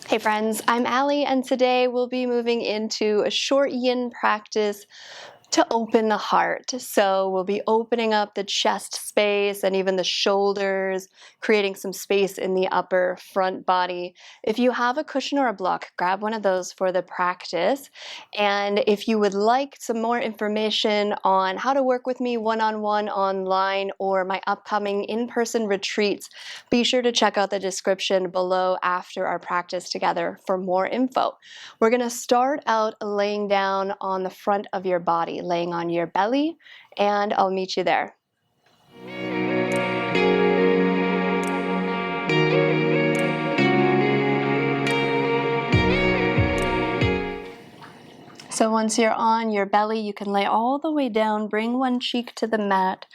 Hey friends, I'm Allie, and today we'll be moving into a short yin practice to open the heart. So we'll be opening up the chest space and even the shoulders, creating some space in the upper front body. If you have a cushion or a block, grab one of those for the practice. And if you would like some more information on how to work with me one-on-one online or my upcoming in-person retreats, be sure to check out the description below after our practice together for more info. We're going to start out laying down on the front of your body, laying on your belly, and I'll meet you there. So once you're on your belly, you can lay all the way down, bring one cheek to the mat.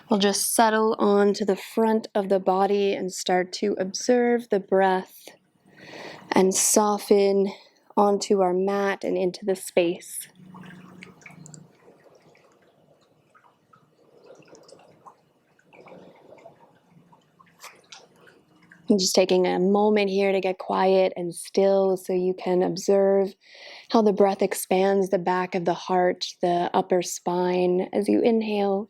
We'll just settle onto the front of the body and start to observe the breath and soften onto our mat and into the space. I'm just taking a moment here to get quiet and still so you can observe how the breath expands the back of the heart, the upper spine as you inhale.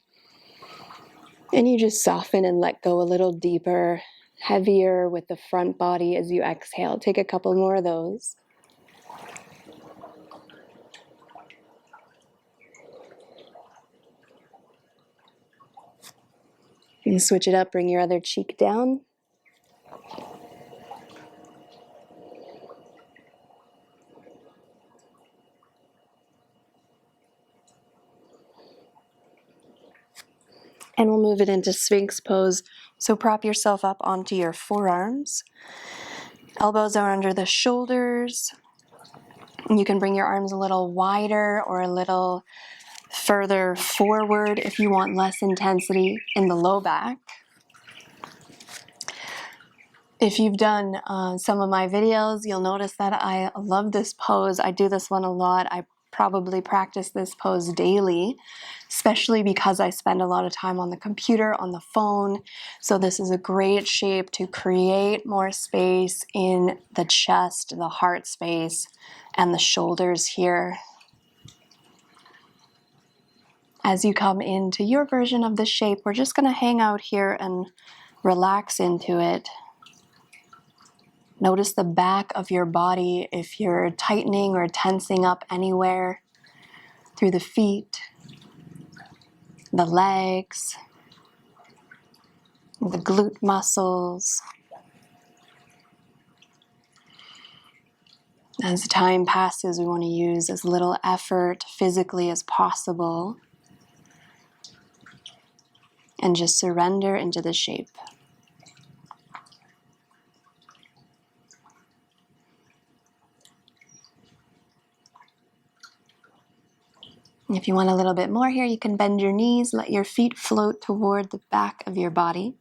And you just soften and let go a little deeper, heavier with the front body as you exhale. Take a couple more of those. And switch it up, bring your other cheek down. And we'll move it into Sphinx Pose. So prop yourself up onto your forearms. Elbows are under the shoulders. You can bring your arms a little wider or a little further forward if you want less intensity in the low back. If you've done some of my videos, you'll notice that I love this pose. I do this one a lot. I probably practice this pose daily, especially because I spend a lot of time on the computer, on the phone. So this is a great shape to create more space in the chest, the heart space, and the shoulders here. As you come into your version of this shape, we're just going to hang out here and relax into it. Notice the back of your body if you're tightening or tensing up anywhere through the feet, the legs, the glute muscles. As time passes, we want to use as little effort physically as possible and just surrender into the shape. If you want a little bit more here, you can bend your knees, let your feet float toward the back of your body.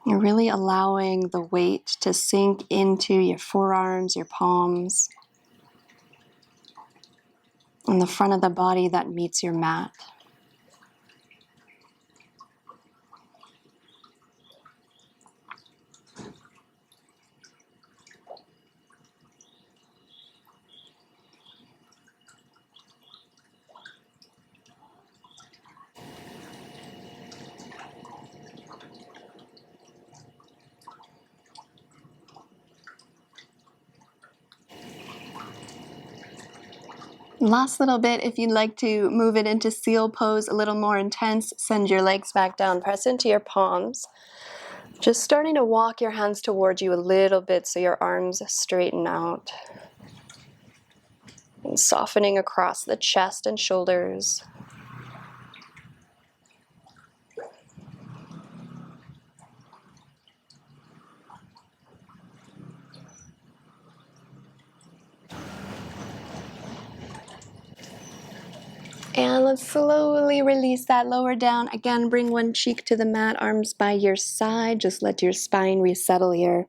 You're really allowing the weight to sink into your forearms, your palms, and the front of the body that meets your mat. Last little bit, if you'd like to move it into seal pose a little more intense, send your legs back down, press into your palms. Just starting to walk your hands towards you a little bit so your arms straighten out. And softening across the chest and shoulders. And let's slowly release that lower down. Again, bring one cheek to the mat, arms by your side. Just let your spine resettle here.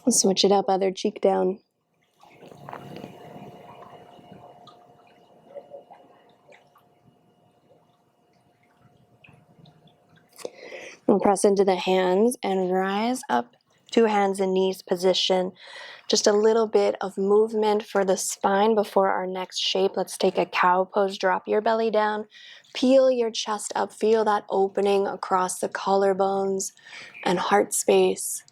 Switch it up, other cheek down. We'll press into the hands and rise up to hands and knees position. Just a little bit of movement for the spine before our next shape. Let's take a cow pose. Drop your belly down. Peel your chest up. Feel that opening across the collarbones and heart space.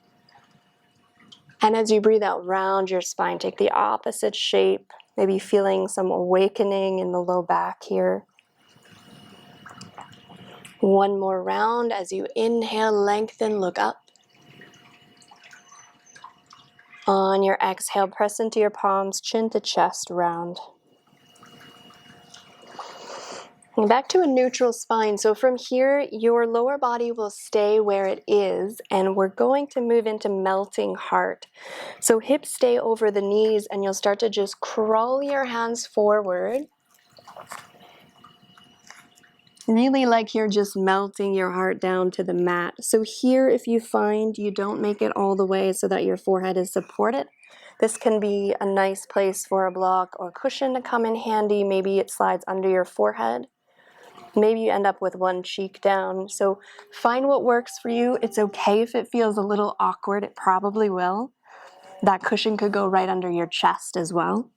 And as you breathe out, round your spine. Take the opposite shape. Maybe feeling some awakening in the low back here. One more round as you inhale, lengthen, look up. On your exhale, press into your palms, chin to chest, round. And back to a neutral spine. So from here, your lower body will stay where it is, and we're going to move into melting heart. So hips stay over the knees, and you'll start to just crawl your hands forward. Really like you're just melting your heart down to the mat. So here, if you find you don't make it all the way so that your forehead is supported, this can be a nice place for a block or cushion to come in handy. Maybe it slides under your forehead. Maybe you end up with one cheek down. So find what works for you. It's okay if it feels a little awkward. It probably will. That cushion could go right under your chest as well.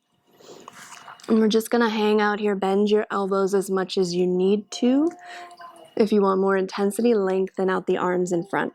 And we're just gonna hang out here. Bend your elbows as much as you need to. If you want more intensity, lengthen out the arms in front.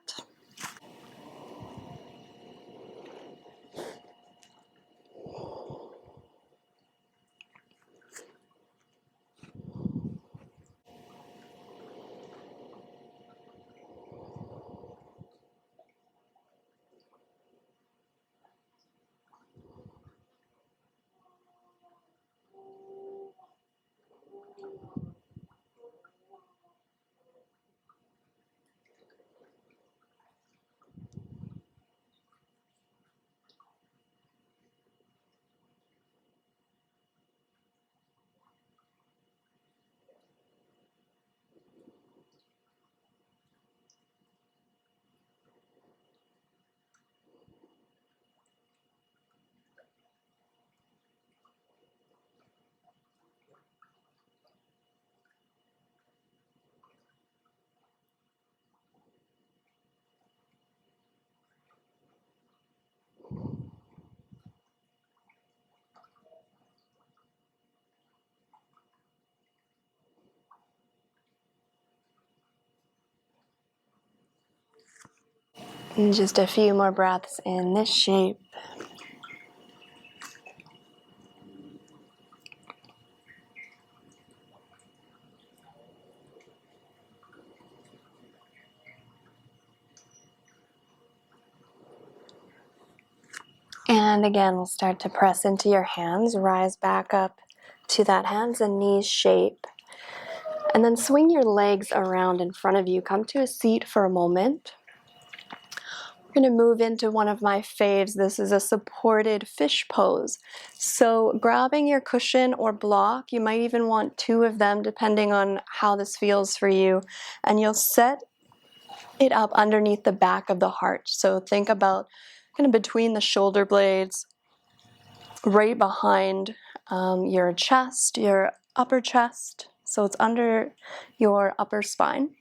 And just a few more breaths in this shape. And again, we'll start to press into your hands, rise back up to that hands and knees shape. And then swing your legs around in front of you. Come to a seat for a moment. I'm going to move into one of my faves. This is a supported fish pose. So grabbing your cushion or block, you might even want two of them depending on how this feels for you. And you'll set it up underneath the back of the heart. So think about kind of between the shoulder blades, right behind your chest, your upper chest. So it's under your upper spine.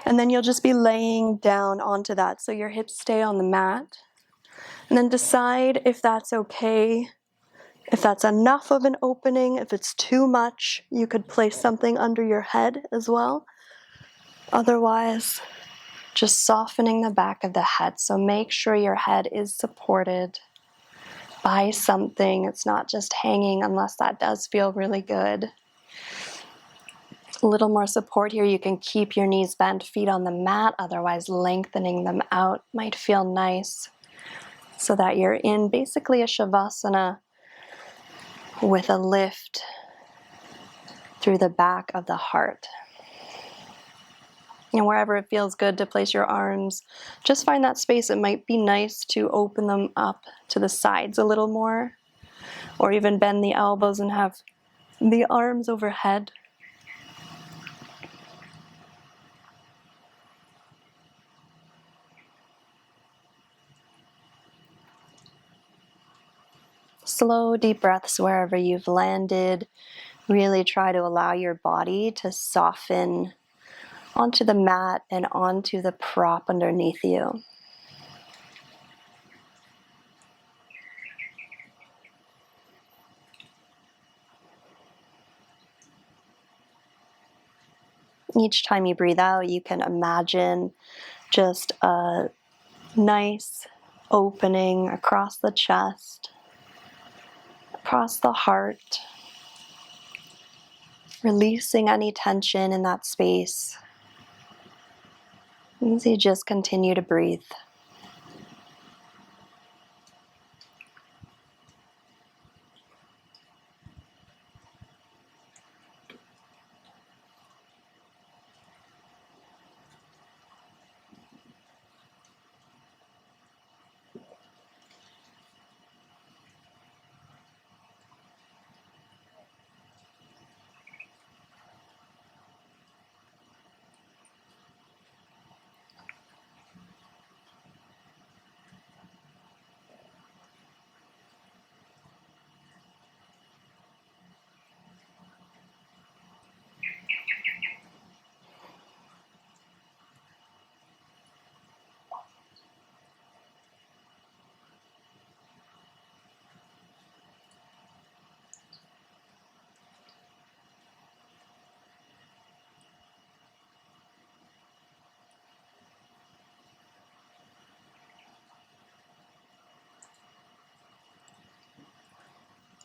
And then you'll just be laying down onto that. So your hips stay on the mat. And then decide if that's okay, if that's enough of an opening. If it's too much, you could place something under your head as well. Otherwise, just softening the back of the head. So make sure your head is supported by something. It's not just hanging unless that does feel really good. A little more support here. You can keep your knees bent, feet on the mat. Otherwise, lengthening them out might feel nice so that you're in basically a shavasana with a lift through the back of the heart. And wherever it feels good to place your arms, just find that space. It might be nice to open them up to the sides a little more, or even bend the elbows and have the arms overhead. Slow, deep breaths wherever you've landed. Really try to allow your body to soften onto the mat and onto the prop underneath you. Each time you breathe out, you can imagine just a nice opening across the chest, across the heart, releasing any tension in that space as you just continue to breathe.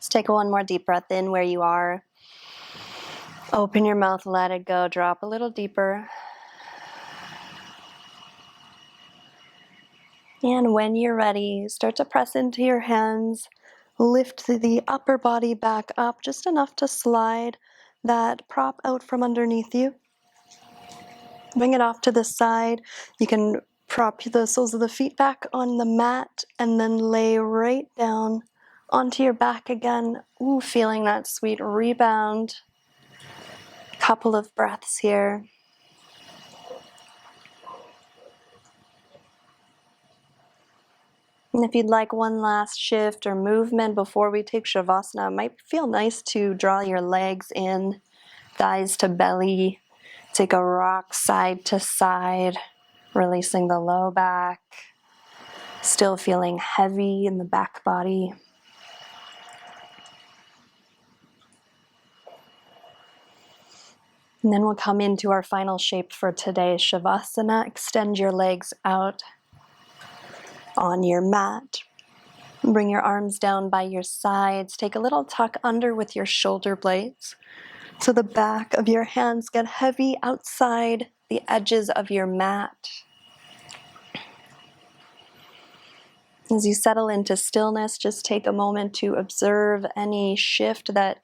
Let's take one more deep breath in where you are. Open your mouth, let it go, drop a little deeper. And when you're ready, start to press into your hands. Lift the upper body back up just enough to slide that prop out from underneath you. Bring it off to the side. You can prop the soles of the feet back on the mat and then lay right down onto your back again. Ooh, feeling that sweet rebound. Couple of breaths here. And if you'd like one last shift or movement before we take Shavasana, it might feel nice to draw your legs in, thighs to belly. Take a rock side to side, releasing the low back. Still feeling heavy in the back body. And then we'll come into our final shape for today, Shavasana. Extend your legs out on your mat. Bring your arms down by your sides. Take a little tuck under with your shoulder blades. So the back of your hands get heavy outside the edges of your mat. As you settle into stillness, just take a moment to observe any shift that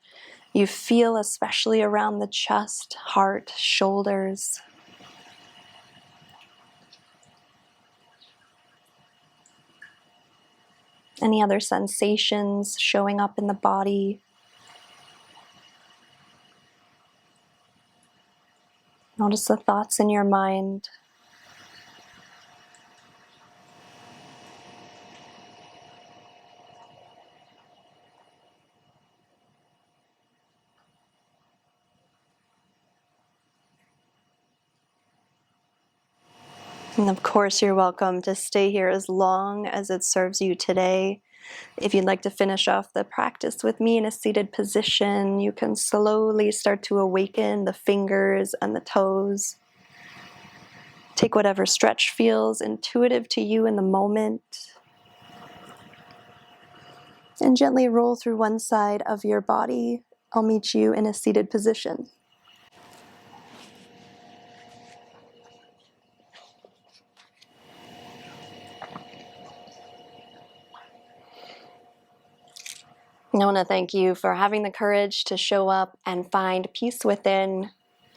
you feel, especially around the chest, heart, shoulders. Any other sensations showing up in the body. Notice the thoughts in your mind. And of course, you're welcome to stay here as long as it serves you today. If you'd like to finish off the practice with me in a seated position, you can slowly start to awaken the fingers and the toes. Take whatever stretch feels intuitive to you in the moment. And gently roll through one side of your body. I'll meet you in a seated position. I want to thank you for having the courage to show up and find peace within.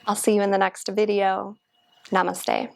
I'll see you in the next video. Namaste.